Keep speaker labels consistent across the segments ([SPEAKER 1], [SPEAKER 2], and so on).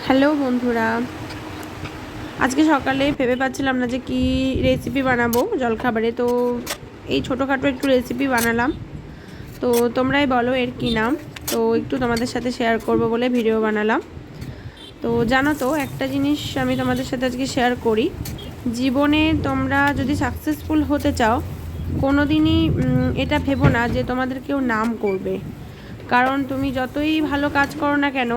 [SPEAKER 1] Hello বন্ধুরা, আজকে সকালে ভেবে পাচ্ছিলাম না যে কি রেসিপি বানাবো জলখাবারে। তো এই ছোটোখাটো একটু রেসিপি বানালাম। তো তোমরাই বলো এর কি নাম। তো একটু তোমাদের সাথে শেয়ার করব বলে ভিডিও বানালাম। তো জানো তো, একটা জিনিস আমি তোমাদের সাথে আজকে শেয়ার করি। জীবনে তোমরা যদি সাকসেসফুল হতে চাও, কোনো দিনই এটা ভেবো না যে তোমাদের কেউ নাম করবে। কারণ তুমি যতই ভালো কাজ করো না কেন,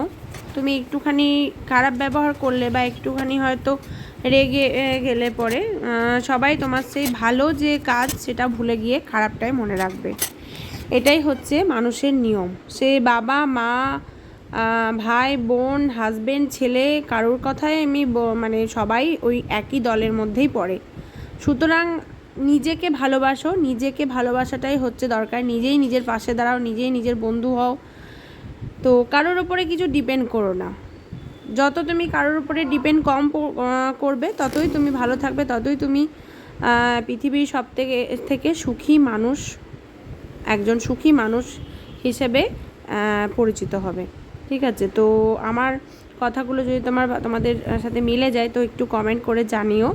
[SPEAKER 1] তুমি একটুখানি খারাপ ব্যবহার করলে বা একটুখানি হয়তো রেগে গেলে পরে সবাই তোমার সেই ভালো যে কাজ সেটা ভুলে গিয়ে খারাপটাই মনে রাখবে। এটাই হচ্ছে মানুষের নিয়ম। সে বাবা মা, ভাই বোন, হাজবেন্ড, ছেলে, কারোর কথাই আমি মানে সবাই ওই একই দলের মধ্যেই পড়ে। সুতরাং নিজেকে ভালোবাসো, নিজেকে ভালোবাসাটাই হচ্ছে দরকার। নিজেই নিজের পাশে দাঁড়াও, নিজেই নিজের বন্ধু হও। তো কারোর ওপরে কিছু ডিপেন্ড করো না। যত তুমি কারোর উপরে ডিপেন্ড কম করবে, ততই তুমি ভালো থাকবে, ততই তুমি পৃথিবীর সব থেকে সুখী মানুষ, একজন সুখী মানুষ হিসেবে পরিচিত হবে। ঠিক আছে? তো আমার কথাগুলো যদি তোমাদের সাথে মিলে যায় তো একটু কমেন্ট করে জানিও।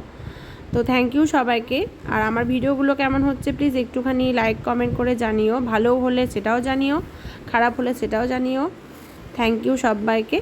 [SPEAKER 1] তো থ্যাংক ইউ সবাইকে। আর আমার ভিডিওগুলো কেমন হচ্ছে প্লিজ একটুখানি লাইক কমেন্ট করে জানিও। ভালো হলে সেটাও জানিও, খারাপ হলে সেটাও জানিও। থ্যাংক ইউ সবাইকে।